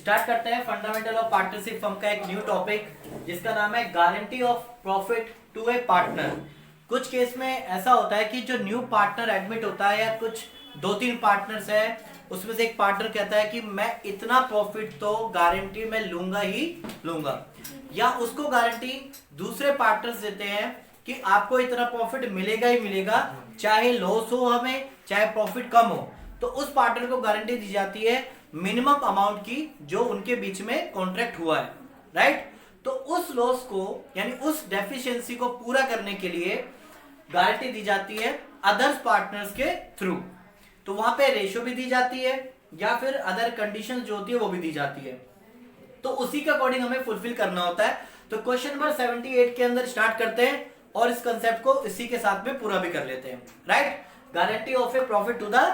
Start करते हैं fundamental of partnership firm का एक न्यू टॉपिक जिसका नाम है guarantee of profit to a partner. कुछ केस में ऐसा होता है कि जो न्यू पार्टनर एडमिट होता है या कुछ 2-3 पार्टनर्स है उसमें से एक पार्टनर कहता है कि मैं इतना प्रॉफिट तो गारंटी में लूंगा ही लूंगा, या उसको गारंटी दूसरे पार्टनर्स देते हैं कि आपको इतना प्रॉफिट मिलेगा ही मिलेगा, चाहे लॉस हो हमें चाहे प्रॉफिट कम हो। तो उस पार्टनर को गारंटी दी जाती है मिनिमम अमाउंट की जो उनके बीच में कॉन्ट्रैक्ट हुआ है, राइट। तो उस लॉस को यानी उस डेफिशिएंसी को पूरा करने के लिए गारंटी दी जाती है अदर्स पार्टनर्स के थ्रू। तो वहां पे रेशियो भी दी जाती है या फिर अदर कंडीशन जो होती है वो भी दी जाती है, तो उसी के अकॉर्डिंग हमें फुलफिल करना होता है। तो क्वेश्चन नंबर 78 के अंदर स्टार्ट करते हैं और इस कंसेप्ट को इसी के साथ में पूरा भी कर लेते हैं, right. Guarantee of a profit to the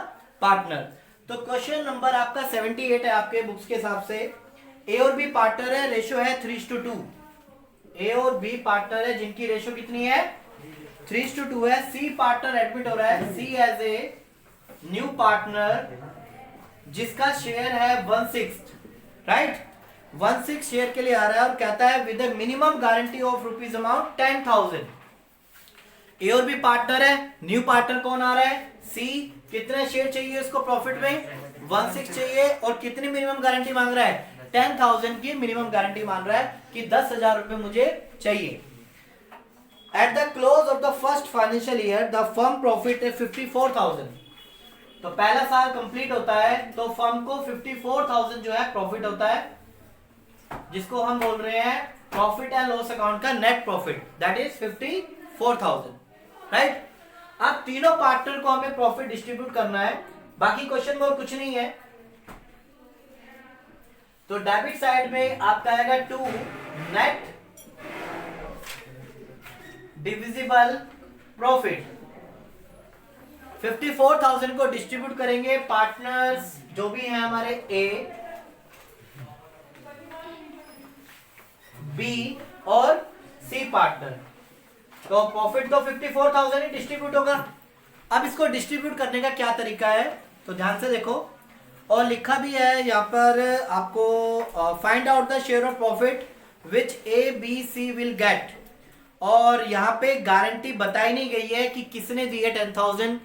partner. तो क्वेश्चन नंबर आपका 78 है आपके बुक्स के हिसाब से। ए और बी पार्टनर है, रेशियो है 3:2। ए और बी पार्टनर है जिनकी रेशियो कितनी है 3:2 है। सी पार्टनर एडमिट हो रहा है, सी एज ए न्यू पार्टनर जिसका शेयर है 1/6, राइट। 1/6 शेयर के लिए आ रहा है और कहता है with minimum guarantee of rupees amount 10,000। ए और बी पार्टनर है, न्यू पार्टनर कौन आ रहा है सी। कितने शेयर चाहिए उसको प्रॉफिट में 1/6 चाहिए और कितनी मिनिमम गारंटी मांग रहा है 10,000 की मिनिमम गारंटी मांग रहा है कि 10,000 रुपए मुझे चाहिए। At the close of the first financial year the firm profit है 54,000। तो पहला साल कंप्लीट होता है तो फर्म को 54,000 जो है प्रॉफिट होता है, जिसको हम बोल रहे हैं प्रॉफिट एंड लॉस अकाउंट का net profit, that is 54,000, right. अब तीनों पार्टनर को हमें प्रॉफिट डिस्ट्रीब्यूट करना है, बाकी क्वेश्चन में और कुछ नहीं है। तो डेबिट साइड में आपका आएगा 2 नेट डिविजिबल प्रॉफिट। 54,000 को डिस्ट्रीब्यूट करेंगे पार्टनर्स जो भी हैं हमारे ए, बी और सी पार्टनर। तो प्रॉफिट तो 54,000 ही डिस्ट्रीब्यूट होगा। अब इसको डिस्ट्रीब्यूट करने का क्या तरीका है तो ध्यान से देखो, और लिखा भी है यहाँ पर आपको find out the share of profit which A B C will get. और यहाँ पे गारंटी बताई नहीं गई है कि किसने दिए 10,000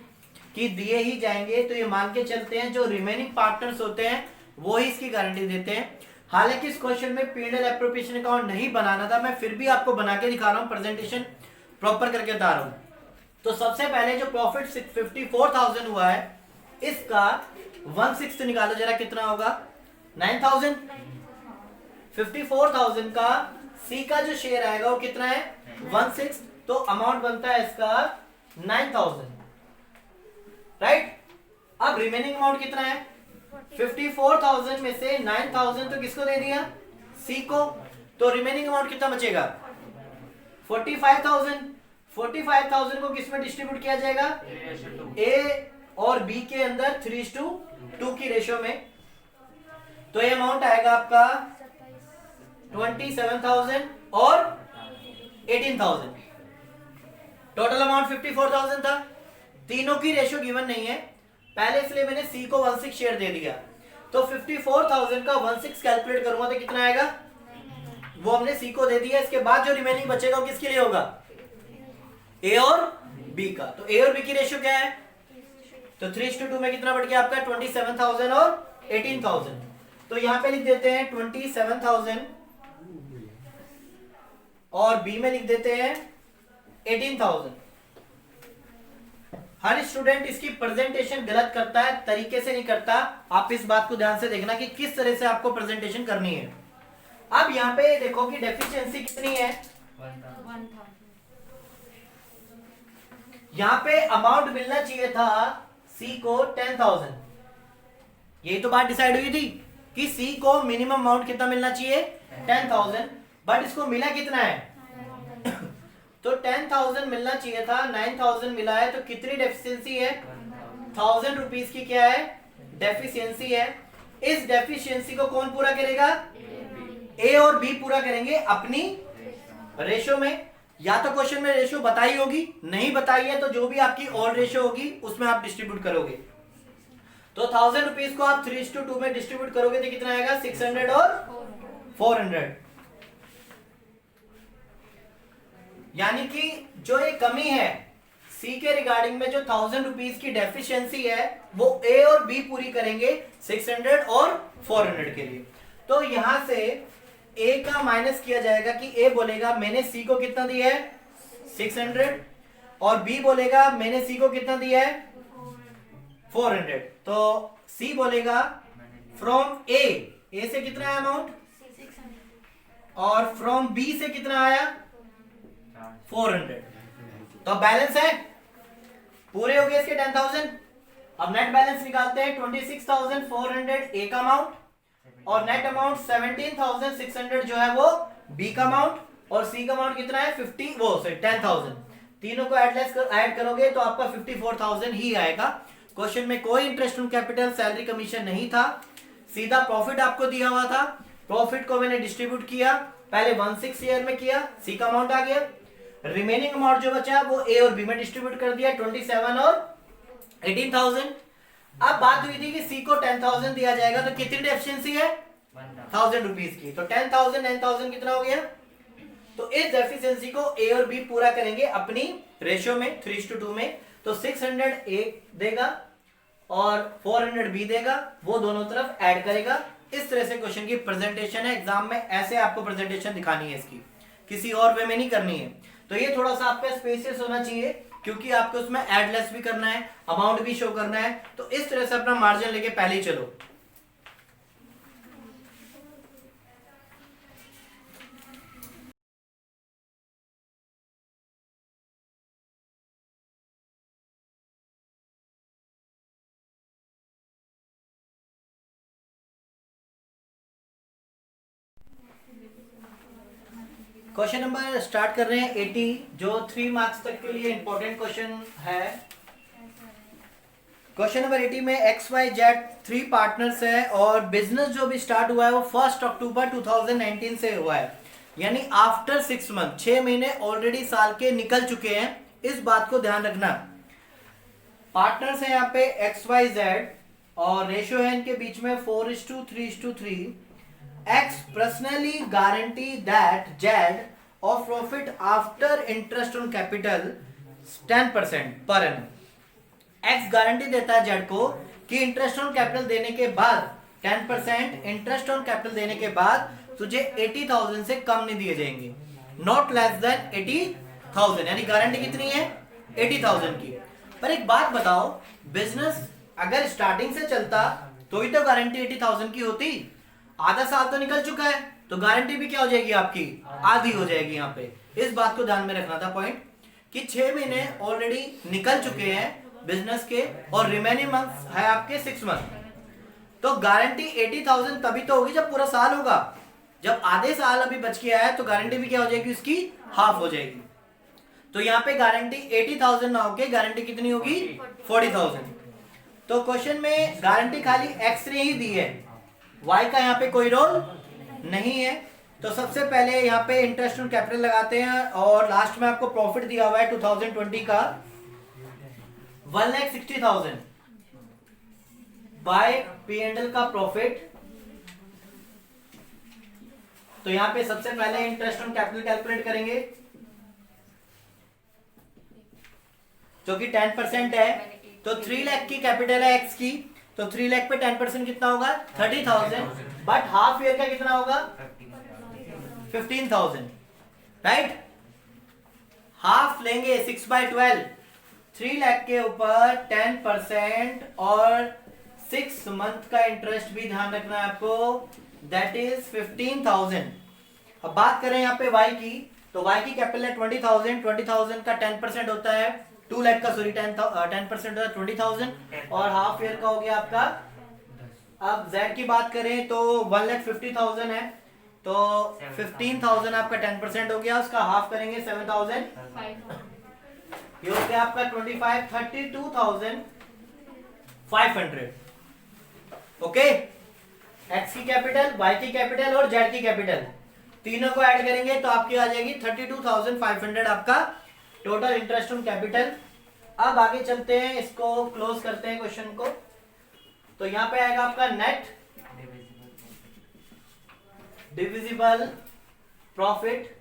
की, दिए ही जाएंगे। तो ये मान के चलते हैं जो रिमेनिंग पार्टनर्स होते हैं वो ही इसकी गारंटी देते हैं। हालांकि इस क्वेश्चन में P&L एप्रोप्रिएशन अकाउंट नहीं बनाना था, मैं फिर भी आपको बना के दिखा रहा हूँ, प्रेजेंटेशन प्रॉपर करके बता रहा हूं। तो सबसे पहले जो प्रॉफिट 54,000 हुआ है इसका 1/6 निकालो जरा, कितना होगा 9,000। 54,000 का सी का जो शेयर आएगा वो कितना है 1/6, तो अमाउंट बनता है इसका 9,000, राइट। अब रिमेनिंग अमाउंट कितना है 54,000 में से 9,000 तो किसको दे दिया सी को, तो रिमेनिंग अमाउंट कितना बचेगा 45,000। 45,000 को किसमें डिस्ट्रीब्यूट किया जाएगा ए और बी के अंदर 3:2 की रेशियो में। तो ये अमाउंट आएगा आपका 27,000 और 18,000। टोटल अमाउंट 54,000 था। तीनों की रेशियो गिवन नहीं है पहले, इसलिए मैंने सी को 1/6 शेयर दे दिया। तो 54,000 का 1/6 कैलकुलेट करूंगा तो कितना आएगा, वो हमने सी को दे दिया। इसके बाद जो रिमेनिंग बचेगा वो किसके लिए होगा ए और बी का। तो ए और बी की रेशियो क्या है तो 3:2 में कितना बढ़ गया आपका 27,000 और 18,000। तो यहां पे लिख देते हैं 27,000 और बी में लिख देते हैं 18,000। हर स्टूडेंट इसकी प्रेजेंटेशन गलत करता है, तरीके से नहीं करता। आप इस बात को ध्यान से देखना कि किस तरह से आपको प्रेजेंटेशन करनी है। अब यहाँ पे देखो कि डेफिशिएंसी कितनी है 1,000। यहाँ पे अमाउंट मिलना चाहिए था सी को 10,000। यही तो बात डिसाइड हुई थी कि सी को मिनिमम अमाउंट कितना मिलना चाहिए 10,000, बट इसको मिला कितना है तो 10,000 मिलना चाहिए था, 9,000 मिला है। तो कितनी डेफिशिएंसी है 1,000 रुपीज की क्या है डेफिशिएंसी है। इस डेफिशिएंसी को कौन पूरा करेगा ए और बी पूरा करेंगे अपनी रेशियो में। या तो क्वेश्चन में रेशियो बताई होगी, नहीं बताई है तो जो भी आपकी और रेशियो होगी उसमें आप डिस्ट्रीब्यूट करोगे। तो 1000 रुपीज को आप 3:2 में डिस्ट्रीब्यूट करोगे तो कितना आएगा? 600 और 400। यानी कि जो ये कमी है सी के रिगार्डिंग में, जो 1000 रुपीज की डेफिशिएंसी है, वो ए और बी पूरी करेंगे 600 और 400 के लिए। तो यहां से ए का माइनस किया जाएगा कि ए बोलेगा मैंने सी को कितना दिया है? 600, और बी बोलेगा मैंने सी को कितना दिया है? 400। तो सी बोलेगा फ्रॉम ए से कितना आया अमाउंट, और फ्रॉम बी से कितना आया? 400। तो बैलेंस है, पूरे हो गए इसके 10,000। अब नेट बैलेंस निकालते हैं। 26,400 ए का अमाउंट, और नेट अमाउंट 17,600 जो है वो बी का अमाउंट, और सी का अमाउंट कितना है? 10,000। तीनों को ऐड करोगे तो आपका 54,000 ही आएगा। क्वेश्चन में कोई interest on capital, salary, commission नहीं था, सीधा प्रॉफिट आपको दिया हुआ था। प्रॉफिट को मैंने डिस्ट्रीब्यूट किया, पहले 1/6 ईयर में किया, सी का अमाउंट आ गया। रिमेनिंग अमाउंट जो बचा वो ए और बी में डिस्ट्रीब्यूट कर दिया, 27 और 18,000। अब बात हुई थी कि सी को 10,000 दिया जाएगा, तो कितनी डेफिशिएंसी है? 1000 रुपीज की। तो 10,000 9,000 कितना हो गया? तो इस डेफिशिएंसी को ए और बी पूरा करेंगे अपनी रेशियो में 3:2 में। तो 600 ए देगा और 400 बी देगा, वो दोनों तरफ ऐड करेगा। इस तरह से क्वेश्चन की प्रेजेंटेशन है। एग्जाम में ऐसे आपको प्रेजेंटेशन दिखानी है इसकी, किसी और वे में नहीं करनी है। तो ये थोड़ा सा आपका स्पेसियस होना चाहिए, क्योंकि आपको उसमें ऐड लेस भी करना है, अमाउंट भी शो करना है। तो इस तरह से अपना मार्जिन लेके पहले ही चलो। क्वेश्चन नंबर स्टार्ट कर रहे हैं 80, जो 3 मार्क्स तक के लिए इंपॉर्टेंट क्वेश्चन है। क्वेश्चन नंबर 80 में XYZ 3 पार्टनर्स है, और बिजनेस जो भी स्टार्ट हुआ है वो 1 अक्टूबर 2019 से हुआ है, यानी आफ्टर 6 मंथ, 6 महीने ऑलरेडी साल के निकल चुके हैं। इस बात को ध्यान रखना। पार्टनर्स है यहाँ पे XYZ, और रेशियो है इनके बीच में 4:3:3। X personally guarantee that Z of profit after interest on capital 10% per annum। X guarantee देता है Z को कि इंटरेस्ट ऑन कैपिटल देने के बाद 10% इंटरेस्ट ऑन कैपिटल देने के बाद तुझे 80,000 से कम नहीं दिए जाएंगे, नॉट लेस देन 80,000। यानी गारंटी कितनी है? 80,000 की। पर एक बात बताओ, बिजनेस अगर स्टार्टिंग से चलता तो ही तो गारंटी 80,000 की होती। आधा साल तो निकल चुका है, तो गारंटी भी क्या हो जाएगी आपकी? आधी हो जाएगी। यहाँ पे इस बात को ध्यान में रखना था पॉइंट, कि 6 महीने ऑलरेडी निकल चुके हैं बिजनेस के, और रिमेनिंग मंथ है आपके 6 मंथ। तो गारंटी 80,000 तभी तो होगी जब पूरा साल होगा। जब आधे साल अभी बच के आया तो गारंटी भी क्या हो जाएगी? उसकी हाफ हो जाएगी। तो यहाँ पे गारंटी 80,000 ना होके गारंटी कितनी होगी? 40,000। तो क्वेश्चन में गारंटी खाली एक्स ने ही दी है, वाई का यहाँ पे कोई रोल नहीं है। तो सबसे पहले यहाँ पे इंटरेस्ट ऑन कैपिटल लगाते हैं, और लास्ट में आपको प्रॉफिट दिया हुआ है 2020 का 1,60,000 बाय P&L का प्रॉफिट। तो यहाँ पे सबसे पहले इंटरेस्ट ऑन कैपिटल कैलकुलेट करेंगे, जो कि 10% है। तो 3 लाख की कैपिटल है एक्स की, तो 3 लाख पे 10% कितना होगा? 30,000। बट हाफ ईयर का कितना होगा? 15,000, राइट। हाफ लेंगे 6/12, 3 लाख के ऊपर 10% और 6 मंथ का इंटरेस्ट भी ध्यान रखना है आपको, दैट इज 15,000। अब बात करें यहाँ पे वाई की, तो वाई की कैपिटल है 20,000, 20,000 का 10% होता है 2 लाख का, सॉरी 10% होता है 20,000, और हाफ ईयर का हो गया आपका। अब Z की बात करें तो 1,50,000 है, तो 15,000 आपका 10% हो गया, उसका हाफ करेंगे 7,000, ये हो गया आपका 25, 32,500। ओके, X की कैपिटल, Y की कैपिटल और Z की कैपिटल तीनों को ऐड करेंगे तो आपकी आ जाएगी 32,500 आपका टोटल इंटरेस्ट ऑन कैपिटल। अब आगे चलते हैं, इसको क्लोज करते हैं क्वेश्चन को। तो यहाँ पे आएगा आपका नेट डिविजिबल प्रॉफिट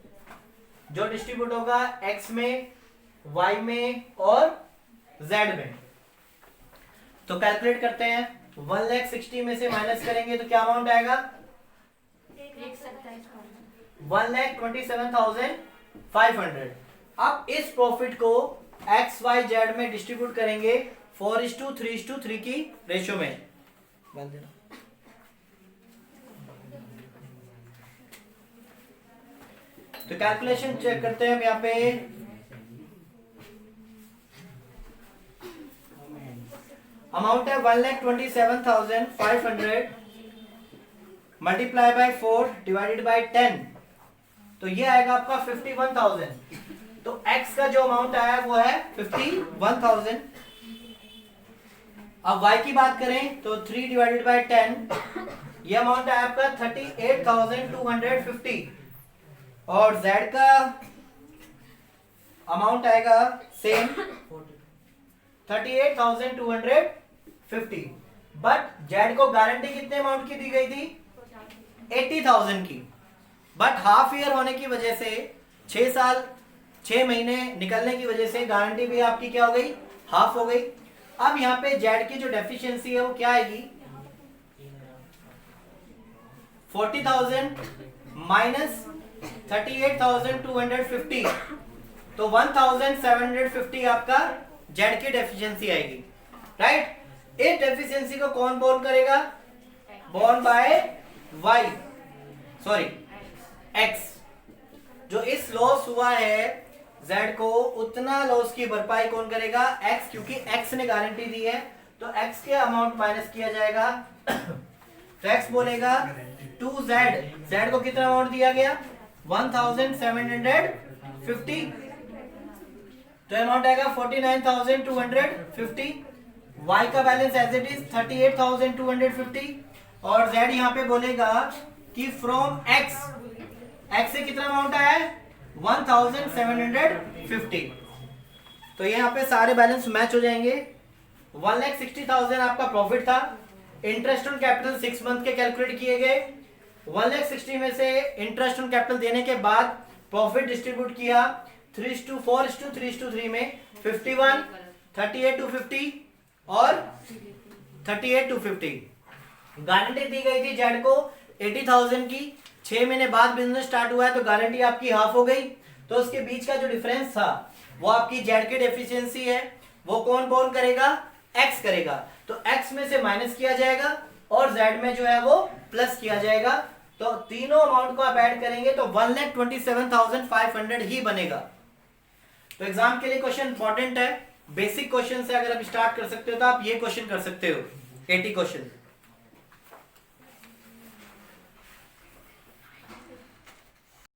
जो डिस्ट्रीब्यूट होगा एक्स में, वाई में और जेड में। तो कैलकुलेट करते हैं, 1,60,000 में से माइनस करेंगे तो क्या अमाउंट आएगा? 1,27,500। अब इस प्रॉफिट को एक्स वाई जेड में डिस्ट्रीब्यूट करेंगे 4:3:3 की रेशियो में। तो कैलकुलेशन चेक करते हैं यहाँ पे। अमाउंट है 1,27,500 मल्टीप्लाई बाय 4 डिवाइडेड बाय 10, तो ये आएगा आपका 51,000। तो x का जो अमाउंट आया वो है 51,000। अब y की बात करें तो 3 डिवाइडेड बाय 10, ये अमाउंट आया आपका 38,250 और z का अमाउंट आएगा सेम 38,250। बट z को गारंटी कितने अमाउंट की दी गई थी? 80,000 की। बट हाफ ईयर होने की वजह से 6 साल 6 महीने निकलने की वजह से गारंटी भी आपकी क्या हो गई? हाफ हो गई। अब यहाँ पे जेड की जो डेफिशिएंसी है वो क्या आएगी? 40,000 माइनस 38,250, तो 1,750 आपका जेड की डेफिशिएंसी आएगी, राइट। इस डेफिशिएंसी को कौन बोर्न करेगा? Borne by Y, sorry X. जो इस लॉस हुआ है जेड को, उतना लॉस की भरपाई कौन करेगा? एक्स, क्योंकि एक्स ने गारंटी दी है तो एक्स के अमाउंट माइनस किया जाएगा। तो एक्स बोलेगा टू जेड, जेड को कितना अमाउंट दिया गया? 1,750, तो अमाउंट आएगा 49,250। वाई का बैलेंस एज इट इज 38,250 और जेड यहाँ पे बोलेगा कि फ्रॉम एक्स, एक्स से कितना अमाउंट आया है? 1,750। तो यहाँ पे सारे बैलेंस मैच हो जाएंगे। 1,60,000 आपका प्रॉफिट था। इंटरेस्ट ऑन कैपिटल 6 मंथ के कैलकुलेट किए गए। 1,60,000 में से इंटरेस्ट ऑन कैपिटल देने के बाद प्रॉफिट डिस्ट्रीब्यूट किया 3:4:3:3 में 51, 38,250 और 38,250। गारंटी दी गई थी जेड को 80,000 की। 6 महीने बाद बिजनेस स्टार्ट हुआ है तो गारंटी आपकी हाफ हो गई। तो उसके बीच का जो डिफरेंस था वो आपकी जेड की डेफिशिएंसी है, वो कौन बोर्न करेगा? एक्स करेगा। तो एक्स में से माइनस किया जाएगा और जेड में जो है वो प्लस किया जाएगा। तो तीनों अमाउंट को आप ऐड करेंगे तो 1,27,500 ही बनेगा। तो एग्जाम के लिए क्वेश्चन इंपॉर्टेंट है, बेसिक क्वेश्चन से अगर आप स्टार्ट कर सकते हो तो आप ये क्वेश्चन कर सकते हो, 80 क्वेश्चन।